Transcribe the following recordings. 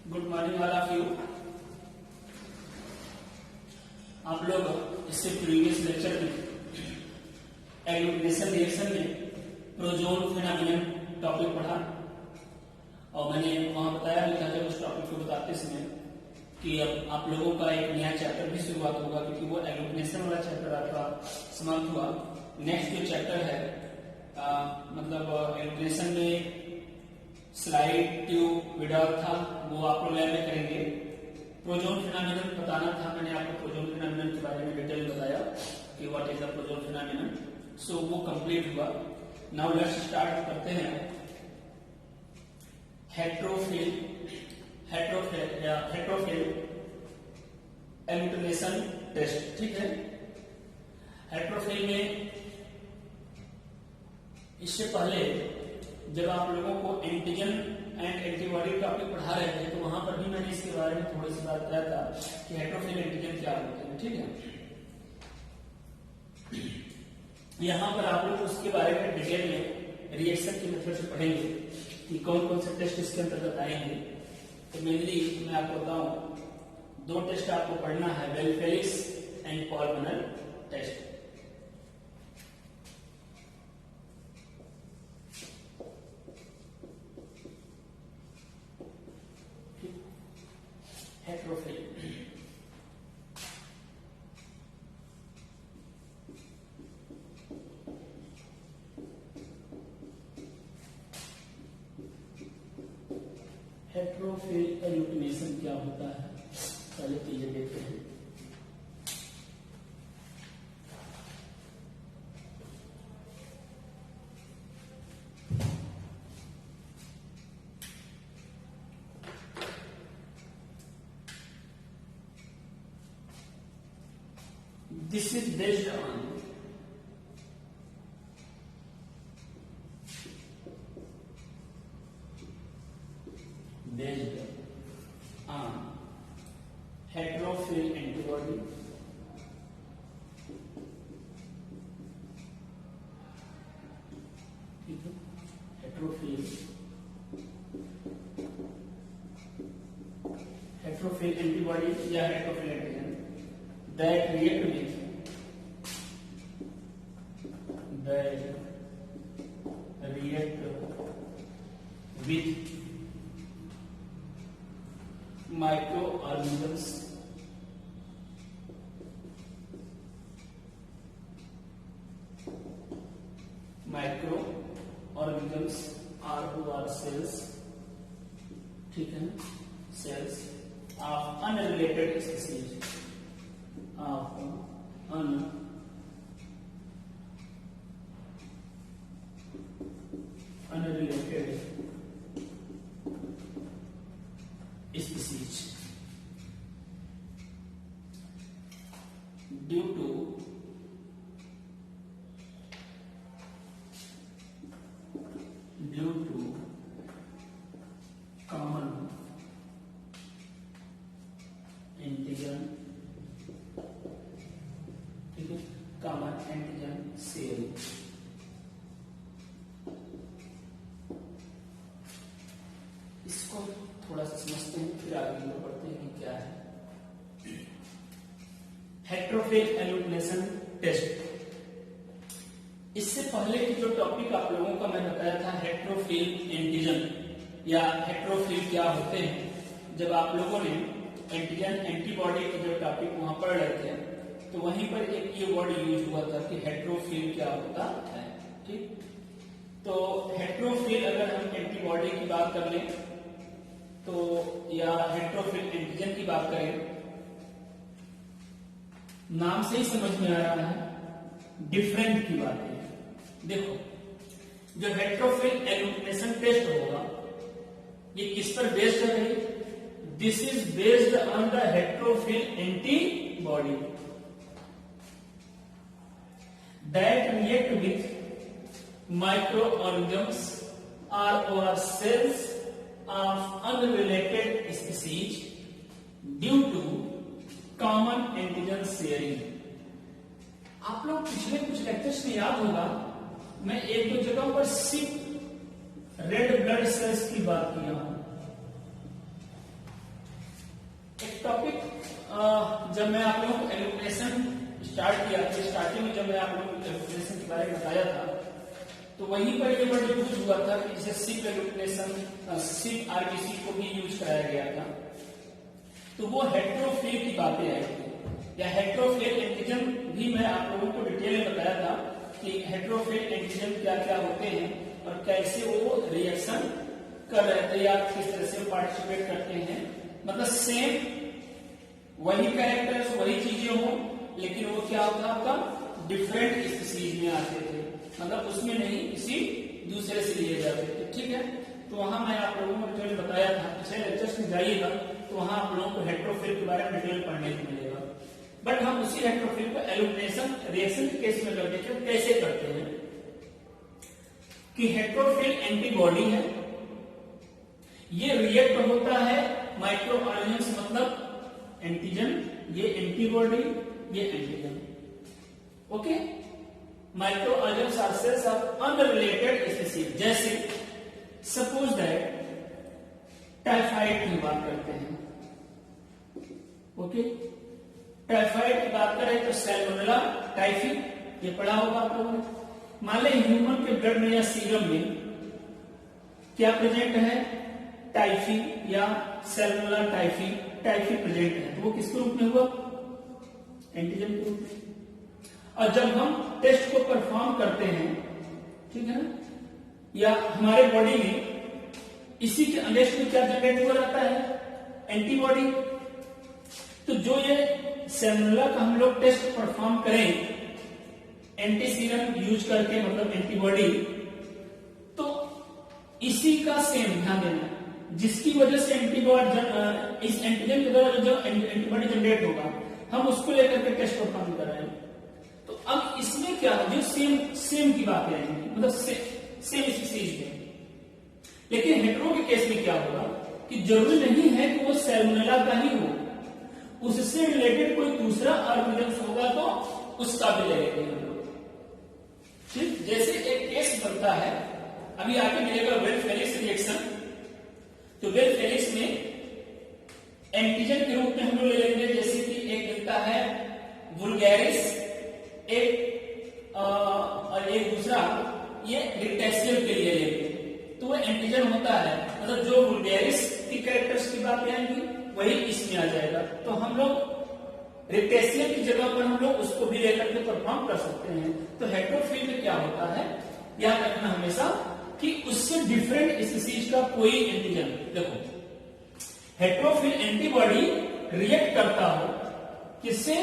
Good morning all of you. आप लोग इससे प्रीवियस लेक्चर में एग्लूटिनेशन रिएक्शन में प्रोजोन फिनोमिनन टॉपिक पढ़ा और मैंने वहां बताया भी था जब उस टॉपिक को बताते समय कि अब आप लोगों का एक नया चैप्टर भी शुरुआत होगा क्योंकि वो एग्लूटिनेशन वाला चैप्टर आपका समाप्त हुआ। नेक्स्ट जो चैप्टर है मतलब एग्लूटिनेशन में स्लाइड ट्यूब विडाउट था वो आप लोग लैब में करेंगे। प्रोजोन फिनोमिनन बताना था, मैंने आपको प्रोजोन फिनोमिनन के बारे में डिटेल बताया कि what is the Prozone phenomenon. सो वो कंप्लीट हुआ। नाउ लेट्स स्टार्ट करते हैं हेट्रोफिल एग्लूटिनेशन टेस्ट। ठीक है, हेट्रोफिल में इससे पहले जब आप लोगों को एंटीजन एंड एंटीबॉडी टॉपिक पढ़ा रहे थे तो वहां पर भी मैंने इसके बारे में थोड़ी सी बात बताया था कि हेट्रोफिल एंटीजन क्या होते हैं। ठीक है, यहां पर आप लोग उसके बारे में डिटेल में रिएक्शन के मेथड से पढ़ेंगे कि कौन कौन से टेस्ट इसके अंतर्गत आएंगे। तो मेनली मैं आपको बताऊं दो टेस्ट आपको पढ़ना है, बेल फेलिक्स एंड पॉल बनल टेस्ट। हेट्रोफिल हेट्रोफिल एग्लूटिनेशन क्या होता है पहले तो ये देखते हैं। This is based on heterophil antibody heterophil antibody या heterophil antigen that react with microorganisms are cells, ठीक है, cells of unrelated species, of unrelated species due to common antigen, ठीक है, common antigen sharing। इसको थोड़ा सा समझते हैं फिर आगे लोग पढ़ते हैं कि क्या है हेट्रोफिल एग्लूटिनेशन टेस्ट। इससे पहले की जो टॉपिक आप लोगों का मैं बताया था हेट्रोफिल एंटीजन या हेट्रोफिल क्या होते हैं, जब आप लोगों ने एंटीजन एंटीबॉडी के जो टॉपिक वहां पढ़ रहे थे तो वहीं पर एक ये वर्ड यूज हुआ था कि हेट्रोफिल क्या होता है। ठीक, तो हेट्रोफिल अगर हम एंटीबॉडी की बात कर लें तो या हेट्रोफिल एंटीजन की बात करें, नाम से ही समझ में आ रहा है डिफरेंट की बात है। देखो, जो हेट्रोफिल एग्लूटिनेशन टेस्ट होगा ये किस पर बेस्ड है? This is based on the heterophile antibody that react with microorganisms or cells of unrelated species due to common antigen sharing। आप लोग पिछले कुछ लेक्चर्स में याद होगा मैं एक दो जगह पर सिर्फ रेड ब्लड सेल्स की बात किया हूं। स्टार्ट किया था, स्टार्टिंग में जब मैं आप लोगों को एलुमिनेशन के बारे में बताया था, तो वहीं पर ये वर्ड यूज हुआ था कि इसे सिप एलुमिनेशन, सिप आरबीसी को भी यूज कराया गया था। तो वो हेट्रोफिल की बातें आई थी, या हेट्रोफिल एंटीजन भी मैं आप लोगों को डिटेल में बताया था कि हेट्रोफिल एंटीजन क्या क्या होते हैं और कैसे वो रिएक्शन कर रहे थे या किस तरह से पार्टिसिपेट करते हैं। मतलब सेम वही कैरेक्टर्स वही चीजें हो, लेकिन वो क्या होता आपका डिफरेंट स्पीशीज में आते थे, मतलब उसमें नहीं किसी दूसरे से लिए जाते थे। ठीक है, तो वहां मैं आप लोगों को डिटेल बताया था, पिछले लेक्चर्स में जाइएगा तो वहां आप लोगों को हेट्रोफिल के बारे में डिटेल पढ़ने को मिलेगा। बट हम उसी हेट्रोफिल को एल्यूमिनेशन रिएक्शन के केस में करते हैं। कैसे करते हैं कि हेट्रोफिल एंटीबॉडी है, ये रिएक्ट होता है माइक्रो ऑर्गेनिज्म, मतलब एंटीजन, ये एंटीबॉडी, ये antigen. Okay, microorganism are cells of unrelated species. जैसे सपोज दैट टाइफाइड की बात करते हैं। ओके, टाइफाइड की बात करें तो सैल्मोनेला टाइफी, ये पढ़ा होगा आप लोगों ने। मान लें ह्यूमन के ब्लड में या सीरम में क्या प्रेजेंट है, टाइफी या सैल्मोनेला टाइफी, टाइफी प्रेजेंट है, तो वो किसके रूप में हुआ, एंटीजन के रूप में। और जब हम टेस्ट को परफॉर्म करते हैं, ठीक है ना, या हमारे बॉडी में इसी के अगेंस्ट में क्या जनरेट हो जाता है, एंटीबॉडी। तो जो ये सैल्मोनेला का हम लोग टेस्ट परफॉर्म करें एंटी सीरम यूज करके, मतलब एंटीबॉडी, तो इसी का सेम ध्यान देना, जिसकी वजह से एंटीबॉडी, इस एंटीजन के द्वारा जो एंटीबॉडी जनरेट होगा, हम उसको लेकर के टेस्ट परफॉर्म कर रहे हैं। तो अब इसमें क्या है, जो सेम की बातें आएंगी, मतलब सेम स्पीशीज में। लेकिन हेट्रो के केस में क्या होगा कि जरूरी नहीं है कि वो सैल्मोनेला का ही हो, उससे रिलेटेड कोई दूसरा ऑर्गेनिज्म होगा तो उसका भी लेंगे हम लोग। ठीक, जैसे एक केस बनता है, अभी आगे मिलेगा वेल फेलिक्स रिएक्शन। तो वेल फेलिक्स में एंटीजन के रूप में हम लोग ले लेंगे, जैसे कि एक मिलता है वुल्गैरिस, एक और एक दूसरा ये रिक्टेशियल के लिए लेंगे, तो वो एंटीजन होता है। मतलब जो वुल्गैरिस की कैरेक्टर्स की बात आएंगी वही इसमें आ जाएगा। तो हम लोग रिक्टेशियल की जगह पर हम लोग उसको भी लेकर के परफॉर्म कर सकते हैं। तो हेट्रोफिल में क्या होता है, याद रखना हमेशा कि उससे डिफरेंट स्पीशीज का कोई एंटीजन, देखो हेट्रोफिल एंटीबॉडी रिएक्ट करता हो किससे,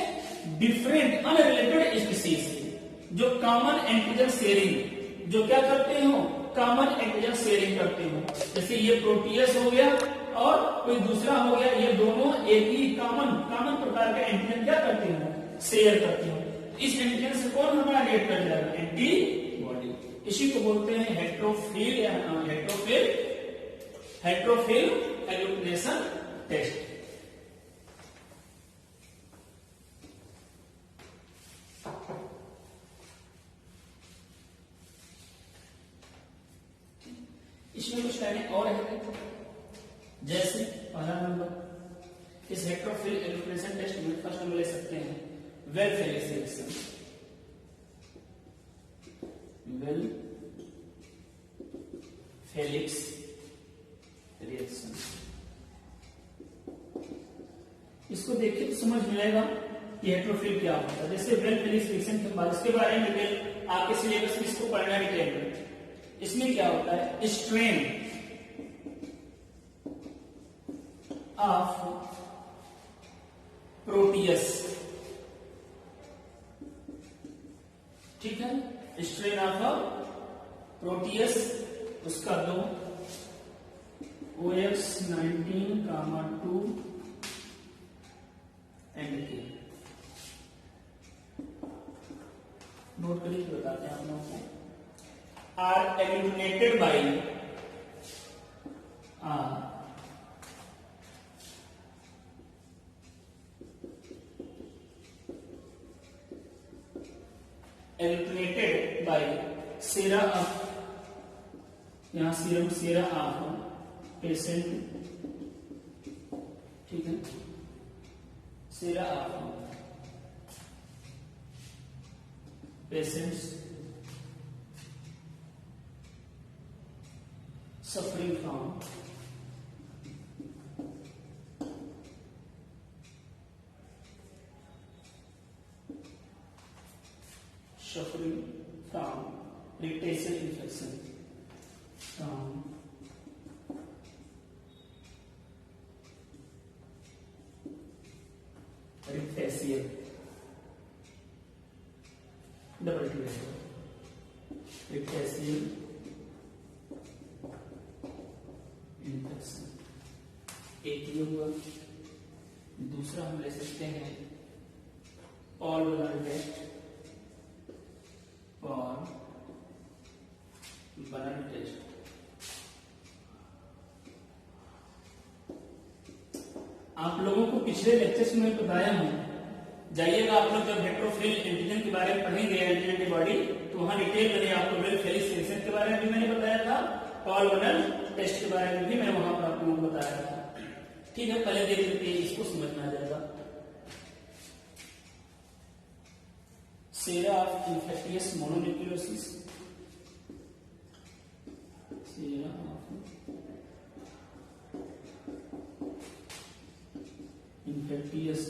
डिफरेंट अनरिलेटेड स्पीशीज से, जो कॉमन एंटीजन शेयरिंग, जो क्या करते हो, कॉमन एंटीजन शेयरिंग करते हो। जैसे ये प्रोटीयस हो गया और कोई दूसरा हो गया, ये दोनों एक ही कॉमन प्रकार के एंटीजन क्या करते हो, शेयर करते हो। इस एंटीजन से कौन हमारा रिएक्ट कर जाएगा, एंटीबॉडी। इसी को बोलते हैं हेट्रोफिल या हेट्रोफिल एल्यूमिनेशन टेस्ट। इसमें कुछ लाइनें और है, जैसे पहला नंबर इस हेट्रोफिल एल्यूमिनेशन टेस्ट में फर्स्ट नंबर ले सकते हैं Weil Felix reaction. Weil Felix reaction, इसको देखिए तो समझ मिलेगा कि हेट्रोफिल क्या होता है। जैसे वेल फेलिक्स रिएक्शन के बाद इसके बारे में डिटेल आपके सिलेबस में इसको पढ़ना डिटेल में। इसमें क्या होता है, स्ट्रेन ऑफ प्रोटियस, ठीक है, स्ट्रेन ऑफ प्रोटियस, उसका 2 OX19,2 एंड के नोट करिए, बताते हैं आप लोगों को। Are eliminated by eliminated by sera of, यहां सीरम सेरा ऑफ पेशेंट, ठीक है, sera of patients suffering from rickettsia infection, from rickettsia, double T, rickettsia infection. एक ये हुआ, दूसरा हम ले सकते हैं Paul blood test, Paul blood test. आप लोगों को पिछले लेक्चर्स में बताया हूं, जाइएगा आप लोग जब हेट्रोफिल एंटीजन के बारे में पढ़ेंगे, एंटी एंटीबॉडी, तो वहां डिटेल में आपको फेलिसिएशन के बारे में भी मैंने बताया था, पॉल ब्लड टेस्ट के बारे में भी मैं वहां पर आप लोगों को बताया था। ठीक है, पहले देख लेते हैं, इसको समझ में आ जाएगा। Sera of infectious mononucleosis, sera of infectious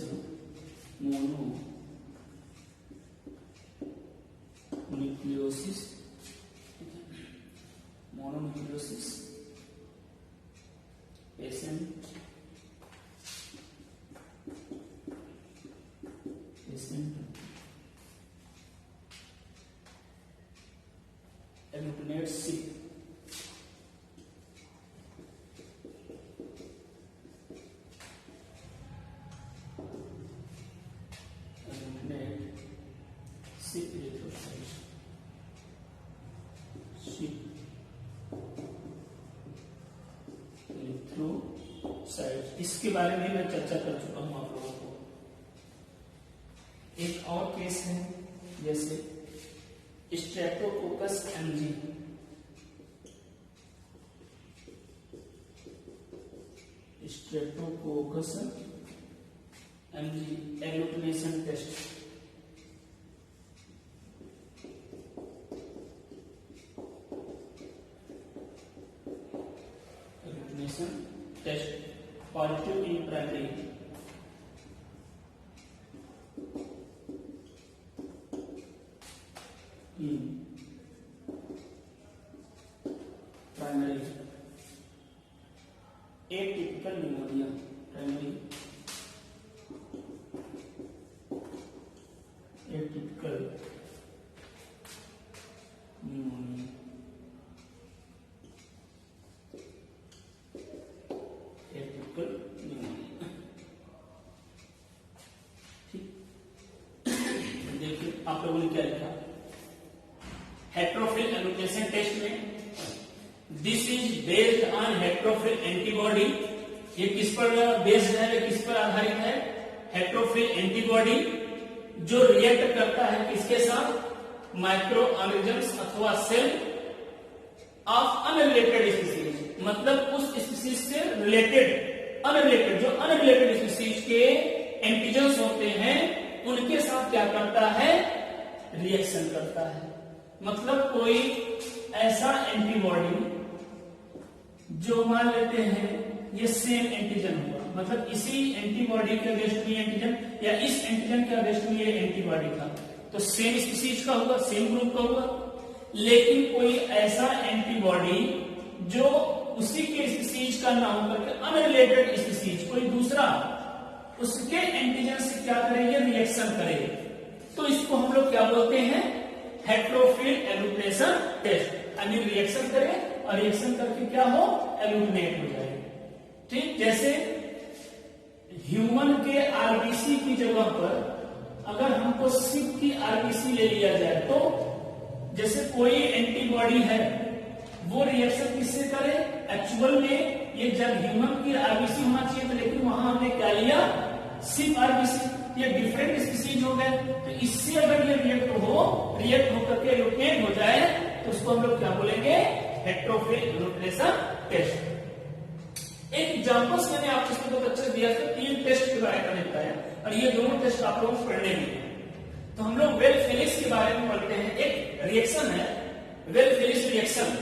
mononucleosis, mononucleosis patient agglutinates sick, erythrocytes, erythrocytes, इसके बारे में मैं चर्चा कर चुका हूं आप लोगों को। एक और केस है, जैसे streptococcus MG, streptococcus MG agglutination test, test positive in primary, atypical pneumonia, primary atypical pneumonia, आप लोगों ने क्या लिखा हेट्रोफिल एग्लूटिनेशन टेस्ट में, this is based on heterophile antibody. ये किस पर बेस्ड है, किस पर आधारित है? हेट्रोफिल एंटीबॉडी जो रिएक्ट करता है किसके साथ? माइक्रो ऑर्गेनिजम्स अथवा सेल ऑफ अनरिलेटेड स्पीसीज, मतलब उस स्पीसीज से रिलेटेड, अनरिलेटेड, जो अनरिलेटेड स्पीसीज के एंटीजन्स होते हैं उनके साथ क्या करता है? रिएक्शन करता है। मतलब कोई ऐसा एंटीबॉडी जो मान लेते हैं ये सेम एंटीजन हुआ, मतलब इसी एंटीबॉडी के अगेंस्ट में एंटीजन या इस एंटीजन के अगेंस्ट में ये एंटीबॉडी था, तो सेम स्पीसीज का हुआ, सेम ग्रुप का हुआ। लेकिन कोई ऐसा एंटीबॉडी जो उसी के स्पीसीज का ना होकर के अनरिलेटेड स्पीसीज कोई दूसरा उसके एंटीजन से क्या करेंगे? रिएक्शन करेंगे, तो इसको हम लोग क्या बोलते हैं? हेट्रोफिल एग्लूटिनेशन टेस्ट। यानी रिएक्शन करें और रिएक्शन करके क्या हो? एग्लूटिनेट हो जाए। ठीक, जैसे ह्यूमन के आरबीसी की जगह पर अगर हमको सिक की आरबीसी ले लिया जाए, तो जैसे कोई एंटीबॉडी है वो रिएक्शन किससे करे? एक्चुअल में ये जब ह्यूमन की आरबीसी होना चाहिए था, लेकिन वहां हमने क्या लिया? सिर्फ आरबीसी, ये डिफरेंट स्पीसीज हो गए। तो इससे अगर ये रिएक्ट होकर के एग्लूटिनेट हो जाए तो उसको हम लोग क्या बोलेंगे? हेट्रोफिल एग्लूटिनेशन टेस्ट। एक एग्जांपल्स मैंने आपको इसमें बहुत अच्छा दिया था, 3 टेस्ट के बारे में बताया, और ये दोनों टेस्ट आप लोगों को पढ़ने हैं। तो हम लोग वेल फेलिक्स के बारे में पढ़ते हैं। एक रिएक्शन है वेल फेलिक्स रिएक्शन।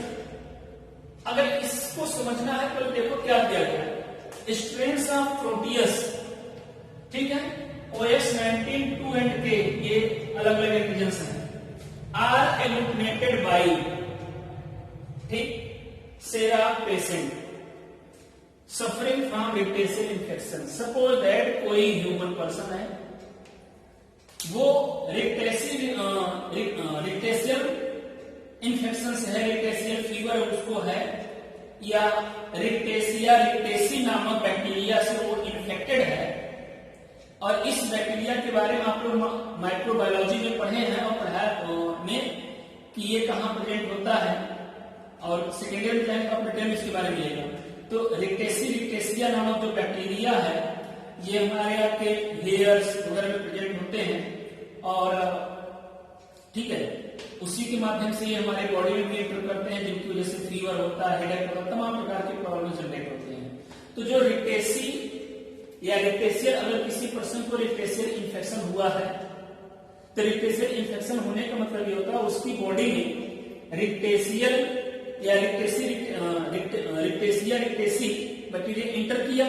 अगर इसको समझना है तो देखो क्या दिया गया है, स्ट्रेंस ऑफ प्रोटियस, ठीक है, OX19 2 and K, ये अलग अलग एंटीजन्स हैं, आर एल्यूमिनेटेड बाई, ठीक, sera patient suffering from rickettsial infection. Suppose that कोई ह्यूमन पर्सन है, वो रिक्टेशियल इन्फेक्शन से है, रिक्टेशियल फीवर उसको है, या रिक्टेशिया रिक्टेसी नामक बैक्टीरिया से वो इन्फेक्टेड है। और इस बैक्टीरिया के बारे में आप लोग माइक्रोबायोलॉजी में पढ़े हैं और पढ़ा में कि ये कहाँ प्रेजेंट होता है, और सेकेंड ईयर में अपने टाइम इसके बारे में लेगा। तो रिक्टेसिया नामक जो बैक्टीरिया है, ये हमारे आपके हेयर्स वगैरह में प्रेजेंट होते हैं, और ठीक है, उसी के माध्यम से ये हमारे बॉडी में एंटर करते हैं, जिनकी वजह से फीवर होता है, हेडेक होता है, तमाम प्रकार के प्रॉब्लम जनरेट होते हैं। तो जो रिक्टेसी या रिक्टेशियल, अगर किसी पर्सन को रिक्टेशियल इन्फेक्शन हुआ है, तो रिक्टेशियल इन्फेक्शन होने का मतलब ये होता है उसकी बॉडी में रिक्टेशियल या रिक्टेसिया रिक्टेसी बैक्टीरिया इंटर किया,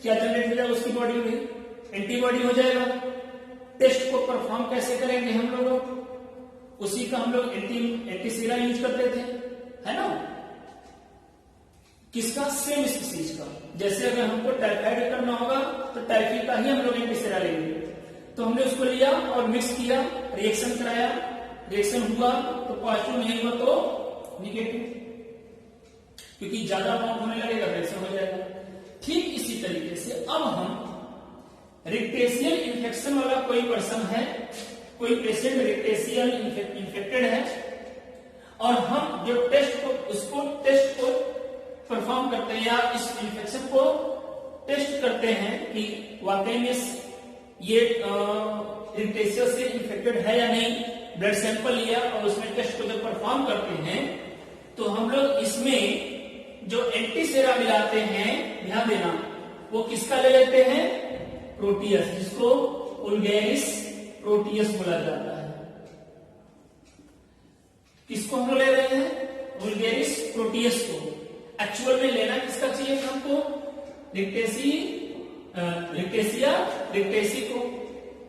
क्या जनरेट हो जाएगा उसकी बॉडी में, एंटीबॉडी हो जाएगा। टेस्ट को परफॉर्म कैसे करेंगे हम लोग, उसी का हम लोग एंटीसीरा यूज करते थे, है ना, किसका, सेम स्पीसीज का। जैसे अगर हमको टाइफाइड करना होगा तो टाइफी का ही हम लोग एंटीसीरा लेंगे, तो हमने उसको लिया और मिक्स किया, रिएक्शन कराया, रिएक्शन हुआ तो पॉजिटिव, नहीं हुआ तो निगेटिव, क्योंकि ज्यादा अमाउंट होने लगेगा रिएक्शन हो जाएगा। ठीक इसी तरीके से अब हम रिक्टेशियल इन्फेक्शन वाला कोई पर्सन है, कोई पेशेंट रिक्टेशियल इन्फेक्टेड है, और हम जो टेस्ट को परफॉर्म करते हैं या इस इन्फेक्शन को टेस्ट करते हैं कि वाकई में ये रिक्टेशियल से इन्फेक्टेड है या नहीं, ब्लड सैंपल लिया और उसमें टेस्ट को जब परफॉर्म करते हैं तो हम लोग इसमें जो एंटीसेरा मिलाते हैं, ध्यान देना, वो किसका ले लेते हैं, प्रोटियस, जिसको वुल्गेरिस प्रोटियस बोला जाता है। किसको हम ले रहे हैं, वुल्गेरिस प्रोटियस को। एक्चुअल में लेना किसका चाहिए हमको, रिक्टेसिया रिक्टेसी को।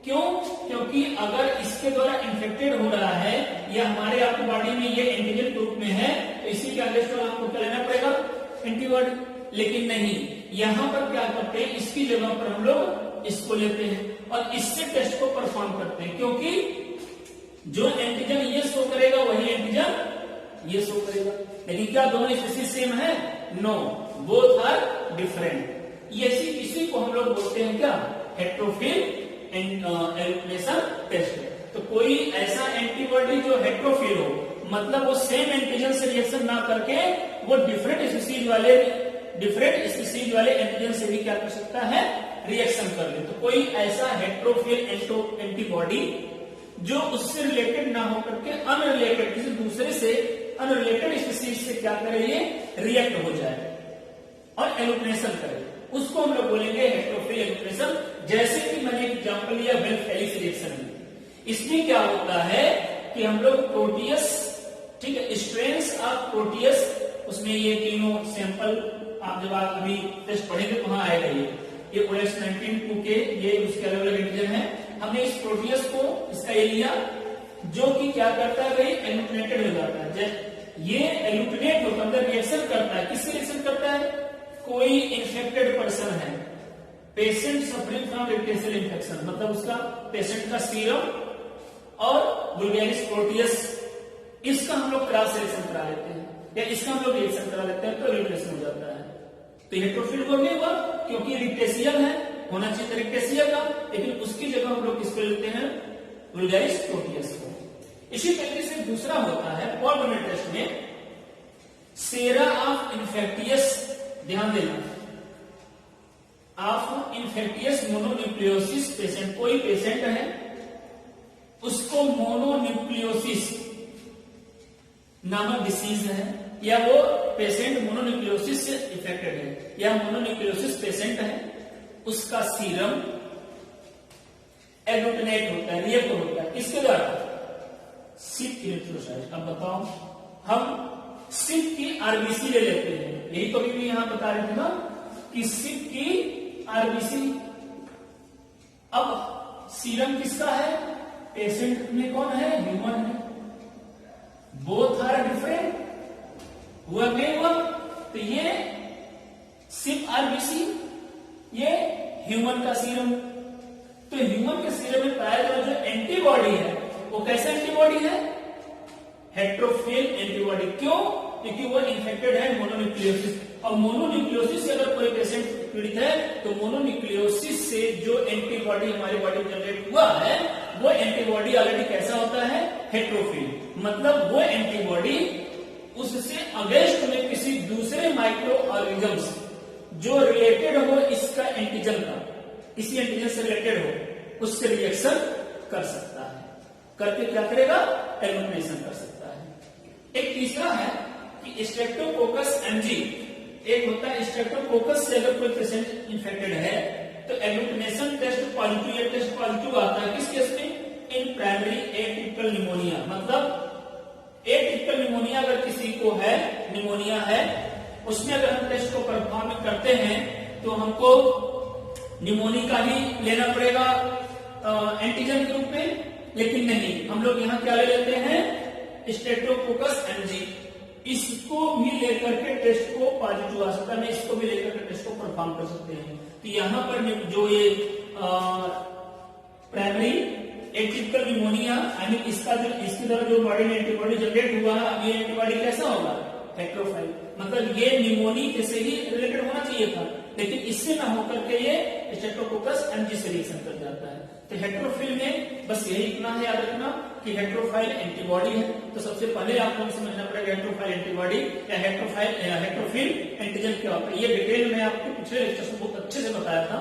क्यों, क्योंकि अगर इसके द्वारा इन्फेक्टेड हो रहा है या हमारे आपकी बॉडी में ये एंटीजन के रूप में है, तो इसी के अगेंस्ट आपको क्या लेना पड़ेगा, एंटीबॉडी। लेकिन नहीं, यहां पर क्या करते हैं, इसकी जगह पर हम लोग इसको लेते हैं और इससे टेस्ट को परफॉर्म करते हैं, क्योंकि जो एंटीजन ये शो करेगा वही एंटीजन ये शो करेगा। लेकिन क्या दोनों स्पीशीज सेम है, नो, बोथ आर डिफरेंट। इसी को हम लोग बोलते हैं क्या, हेट्रोफिल एल्यूमिनेशन टेस्ट। तो कोई ऐसा एंटीबॉडी जो हेट्रोफिल हो, मतलब वो सेम एंटीजन से रिएक्शन ना करके वो डिफरेंट स्पीशीज वाले एंटीजन से भी क्या कर सकता है, रिएक्शन कर ले। तो कोई ऐसा हेट्रोफिल एंटीबॉडी जो उससे रिलेटेड ना होकर के अनरिलेटेड, किसी दूसरे से अनरिलेटेड स्पीशीज से क्या करे, ये रिएक्ट हो जाए और एल्यूमिनेशन करे, उसको हम लोग बोलेंगे हेट्रोफिल एल्यूमिनेशन। जैसे कि मैंने एग्जांपल लिया बेल फेलिक्स रिएक्शन में, इसमें क्या होता है कि हम लोग प्रोटियस, ठीक है, स्ट्रेन्स ऑफ प्रोटियस, उसमें ये तीनों सैंपल आप जब आप अभी टेस्ट पढ़ेंगे तो वहां आएगा, ये OX19 2K, ये उसके अलग अलग एंटीजन है। हमने इस प्रोटियस को, इसका ये लिया, जो कि क्या करता है भाई, एल्यूमिनेटेड हो जाता है। ये एल्यूमिनेट होकर अंदर रिएक्शन करता है, किससे रिएक्शन करता है, कोई इन्फेक्टेड पर्सन है, patient suffering from rickettsial infection, मतलब उसका पेशेंट का सीरम और वुल्गेरिस प्रोटियस, इसका हम लोग क्रॉस रिएक्शन करा लेते हैं या इसका हम लोग रिएक्शन करा लेते हैं, तो एल्यूमिनेशन हो जाता है। तो हेट्रोफिल हो गया हुआ, क्योंकि रिक्टेशियल है, होना चाहिए रिक्टेशियल का, लेकिन उसकी जगह हम लोग किसको लेते हैं, वुल्गेरिस प्रोटियस को। इसी तरीके से दूसरा होता है पॉलीमर टेस्ट में, सेरा ऑफ इन्फेक्टियस, ध्यान देना, ऑफ इन्फेक्टियस मोनोन्यूक्लियोसिस पेशेंट, कोई पेशेंट है उसको मोनोन्यूक्लियोसिस नामक डिसीज है, या वो पेशेंट मोनोन्यूक्लियोसिस से इफेक्टेड है या मोनोन्यूक्लियोसिस पेशेंट है, उसका सीरम एग्लूटिनेट होता है, रिएक्ट होता है, किसके द्वारा? Sheep erythrocyte. अब बताओ, हम सिप की आरबीसी ले लेते हैं, यही तो अभी यहां बता रहे थे ना कि सिप की आरबीसी। अब सीरम किसका है? पेशेंट में कौन है? ह्यूमन है। बोथ आर डिफरेंट, हुआ नहीं हुआ? तो ये सिप आरबीसी, ये ह्यूमन का सीरम। तो ह्यूमन के सीरम में पाया जाने जो एंटीबॉडी है वो कैसे एंटीबॉडी है? हेट्रोफिल एंटीबॉडी। क्यों? क्योंकि वो इन्फेक्टेड है मोनोन्यूक्लियोसिस, और मोनोन्यूक्लियोसिस से अगर कोई पेशेंट पीड़ित है तो मोनोन्यूक्लियोसिस से जो एंटीबॉडी हमारी बॉडी में जनरेट हुआ है वो एंटीबॉडी ऑलरेडी कैसा होता है? हेट्रोफिल। मतलब वो एंटीबॉडी उससे अगेंस्ट में किसी दूसरे माइक्रो ऑर्गेनिजम्स जो रिलेटेड हो इसका एंटीजन का, इसी एंटीजन से रिलेटेड हो, उससे रिएक्शन कर सकता है। करके क्या करेगा? एग्लूटिनेशन कर सकता है। एक तीसरा है कि स्ट्रेप्टोकोकस एमजी, एक होता है स्ट्रेप्टोकोकस से अगर कोई पेशेंट इंफेक्टेड है तो एग्लूटिनेशन टेस्ट पॉजिटिव या टेस्ट पॉजिटिव आता है। किस केस में? इन प्राइमरी एटिपिकल निमोनिया। मतलब एटिपिकल निमोनिया अगर किसी को है, निमोनिया है, उसमें अगर हम टेस्ट को परफॉर्म करते हैं तो हमको निमोनी का ही लेना पड़ेगा एंटीजन के रूप में, लेकिन नहीं, हम लोग यहाँ क्या ले लेते हैं? Streptococcus MG. इसको भी लेकर के टेस्ट को पॉजिटिव आ सकता है, इसको भी लेकर के टेस्ट को परफॉर्म कर सकते हैं। तो यहाँ पर जो ये प्राइमरी एटिपिकल निमोनिया, यानी इसका जो इसके द्वारा जो बॉडी में एंटीबॉडी जनरेट हुआ है, ये एंटीबॉडी कैसा होगा? हेट्रोफाइल। मतलब ये निमोनी से ही रिलेटेड होना चाहिए था, लेकिन इससे ना होकर के ये स्ट्रेप्टोकोकस एमजी से रिएक्शन कर जाता है। तो हेट्रोफिल में बस यही इतना है याद रखना कि हेट्रोफाइल एंटीबॉडी है। तो सबसे पहले आप लोगों को समझना पड़ेगा हेट्रोफाइल एंटीबॉडी या हेट्रोफिल एंटीजन क्या होता है। ये डिटेल में आपको पिछले लेक्चर में बहुत अच्छे से बताया था,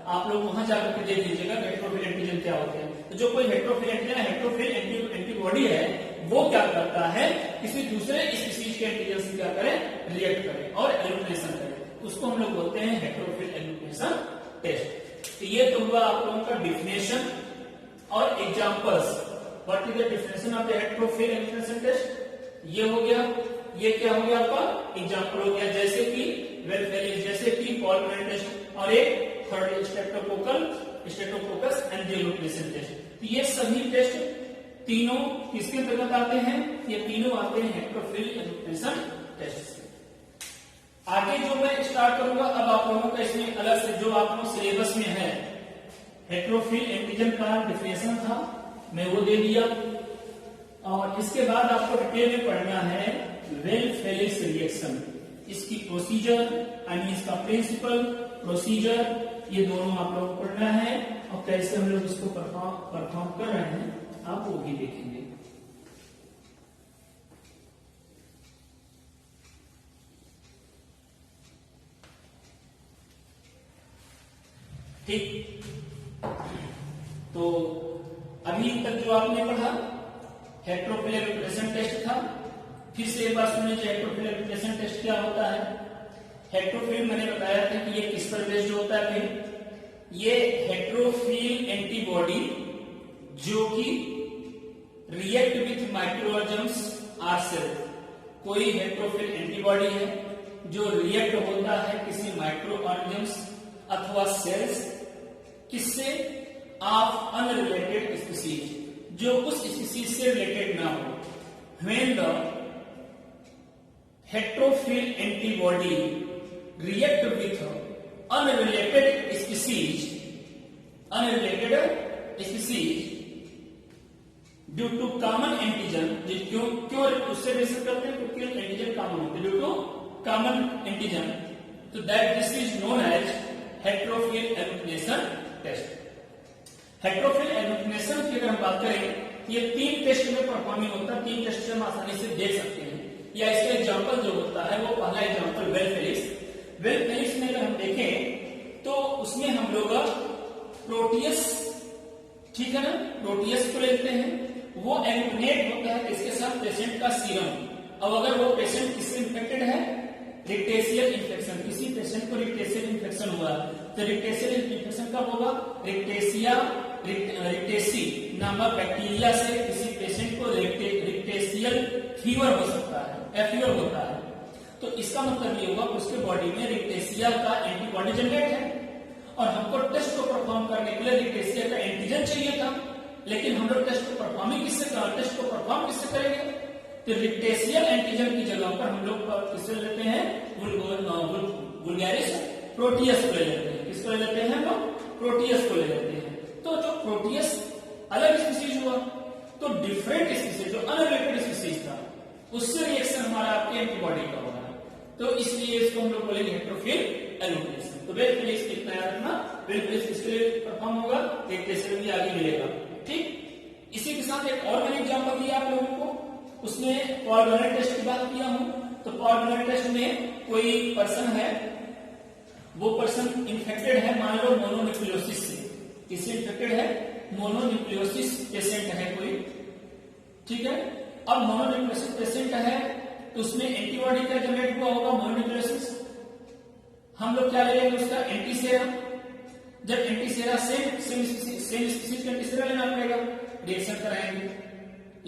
आप लोग वहां जाकर के देख लीजिएगा हेट्रोफिल एंटीजन क्या होते हैं। तो जो कोई हेट्रोफिल एंटीजन, हेट्रोफिल एंटीबॉडी है, वो क्या करता है? किसी दूसरे स्पीशीज के एंटीजन से क्या करे? रिएक्ट करे और एग्लूटिनेशन करे। उसको हम लोग बोलते हैं हेट्रोफिल एग्लूटिनेशन टेस्ट। तो ये तो हुआ आप लोगों का डिफिनेशन और examples. What is the definition of the heterophile agglutination test? ये हो गया। ये क्या हो गया? आपका एग्जांपल हो गया, जैसे कि वेलफेलिस, जैसे कि पॉलमैन टेस्ट, और एक third streptococcus MG agglutination test. तो ये सभी टेस्ट तीनों किसके अंतर्गत आते हैं? ये तीनों आते हैं हेट्रोफिल एग्लूटिनेशन टेस्ट से। आगे जो मैं स्टार्ट करूंगा, अब आप लोगों का इसमें अलग से जो आप लोग सिलेबस में है, हेट्रोफिल एंटीजन का डिफिनेशन था, मैं वो दे दिया, और इसके बाद आपको डिटेल में पढ़ना है वेलफेलिस रिएक्शन, इसकी प्रोसीजर, यानी इसका प्रिंसिपल, प्रोसीजर, ये दोनों आप लोगों को पढ़ना है, और कैसे हम लोग इसको परफॉर्म कर रहे हैं आप वो भी देखेंगे। ठीक, तो अभी तक जो आपने पढ़ा हेट्रोफिल एग्लूटिनेशन टेस्ट था। फिर से एक बार सुनिए हेट्रोफिल एग्लूटिनेशन टेस्ट क्या होता है। हेट्रोफिल मैंने बताया था कि ये किस पर बेस्ड होता है? फिर ये हेट्रोफिल एंटीबॉडी जो कि react with microorganisms are cell, कोई हेट्रोफिल एंटीबॉडी है जो रिएक्ट होता है किसी माइक्रोऑर्गेनिजम्स अथवा सेल्स, किससे? ऑफ अनरिलेटेड स्पीसीज, जो उस स्पीसीज से रिलेटेड ना हो। When the heterophile antibody react with unrelated species due to common antigen, क्यों उससे रिलेशन करते हैं? क्योंकि एंटीजन कॉमन होते हैं, ड्यू टू कॉमन एंटीजन, तो that this is known as heterophile agglutination test. Heterophile agglutination की अगर हम बात करें, ये 3 टेस्ट में परफॉर्मिंग होता है, 3 टेस्ट से हम आसानी से देख सकते हैं। या इसका एग्जांपल जो होता है वो पहला एग्जांपल वेलफेलिस। वेलफेलिस में अगर हम देखें तो उसमें हम लोग प्रोटियस, ठीक है ना, प्रोटियस को लेते हैं, वो एग्लूटिनेट होता है इसके साथ पेशेंट का सीरम। अब अगर वो पेशेंट किससे इन्फेक्टेड है? रिक्टेशियल इन्फेक्शन, किसी पेशेंट को रिक्टेशियल इन्फेक्शन हुआ, तो रिक्टेशियल इन्फेक्शन कब होगा? रिक्टेशिया रिक्टेसी नामक बैक्टीरिया से किसी पेशेंट को रिक्टेशियल फीवर हो सकता है, फीवर होता है, तो इसका मतलब ये हुआ कि उसके बॉडी में रिक्टेशिया का एंटीबॉडी जनरेट है और हमको टेस्ट को परफॉर्म करने के लिए रिक्टेशिया का एंटीजन चाहिए था, लेकिन हम लोग टेस्ट को परफॉर्म किससे करेंगे? तो रिक्टेशियल एंटीजन की जगह पर हम लोग किससे लेते हैं? वुल्गारिस प्रोटियस को ले लेते हैं। किसको ले लेते हैं? हम लोग प्रोटियस को ले लेते हैं। तो जो प्रोटियस अलग स्पीसीज हुआ, तो डिफरेंट स्पीसीज जो अनरिलेटेड स्पीसीज था उससे रिएक्शन हमारा आपके एंटीबॉडी का हो रहा है, तो इसलिए इसको हम लोग बोलेंगे हेट्रोफिल एग्लूटिनेशन। तो वेल फिलिक्स कितना याद रखना, वेल फिलिक्स किसके लिए परफॉर्म होगा? एक टेस्ट भी आगे मिलेगा। ठीक, इसी के साथ एक और मैंने एग्जांपल दिया आप लोगों को, उसमें पॉल बर्नर टेस्ट की बात किया हूं। तो पॉल बर्नर टेस्ट में कोई पर्सन है, वो पर्सन इन्फेक्टेड है, मान लो मोनोन्यूक्लियोसिस से। किससे इन्फेक्टेड है? मोनोन्यूक्लियोसिस पेशेंट है कोई, ठीक है। अब मोनोन्यूक्लियोसिस पेशेंट है तो उसमें एंटीबॉडी क्या जनरेट हुआ होगा? मोनोन्यूक्लियोसिस। हम लोग क्या ले लेंगे उसका? एंटीसेरा। जब एंटीसेरा सेम स्पीसीज का एंटीसेरा लेना पड़ेगा, रिएक्शन कराएंगे।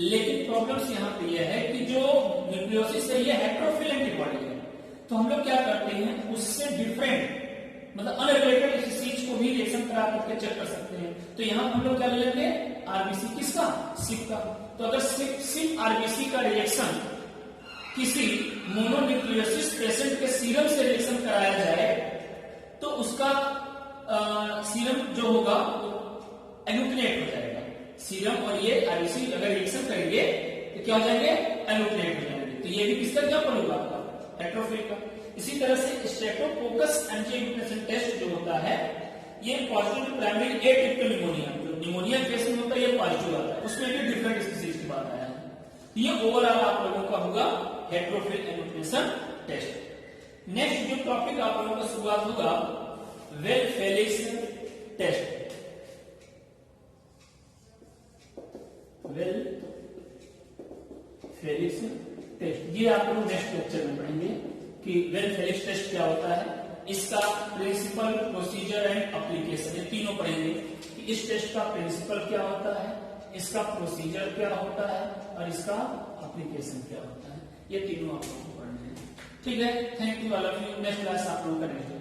लेकिन प्रॉब्लम्स यहाँ पे यह है कि जो न्यूक्लियोसिस है ये हेट्रोफिल एंटीबॉडी है, तो हम लोग क्या करते हैं उससे डिफरेंट मतलब अनरिलेटेड स्पीसीज को भी रिएक्शन करा करके चेक कर सकते हैं। तो यहाँ हम लोग क्या ले लेंगे? आरबीसी। किसका? सिक का। तो अगर सिक आरबीसी का रिएक्शन किसी मोनोन्यूक्लियोसिस पेशेंट के सीरम से रिएक्शन कराया जाए तो उसका सीरम जो होगा वो एग्लूटिनेट हो जाएगा। सीरम और ये आरबीसी अगर रिएक्शन करेंगे तो क्या हो जाएंगे? एग्लूटिनेट हो जाएंगे। तो ये भी किसका एग्जांपल होगा? आपका हेट्रोफिल का। इसी तरह से स्ट्रेप्टोकोकस एंटी-एग्लूटिनेशन टेस्ट जो होता है ये पॉजिटिव प्राइमरी एटिपिकल निमोनिया, जो निमोनिया केस में होता है ये पॉजिटिव आता है, उसमें भी डिफरेंट स्पीसीज की बात आया है। ये ओवरऑल आप लोगों का होगा हेट्रोफिल एग्लूटिनेशन टेस्ट। नेक्स्ट जो टॉपिक आप लोगों का शुरुआत होगा Weil Felix test. Weil Felix test ये आप लोग नेक्स्ट लेक्चर में पढ़ेंगे कि वेल फेलिक्स टेस्ट क्या होता है, इसका प्रिंसिपल, प्रोसीजर एंड एप्लीकेशन, ये तीनों पढ़ेंगे कि इस टेस्ट का प्रिंसिपल क्या होता है, इसका प्रोसीजर क्या होता है और इसका एप्लीकेशन क्या होता है। ये तीनों आप लोगों को पढ़ने हैं। ठीक है, thank you all of you. Next class आप लोगों का नेक्स्ट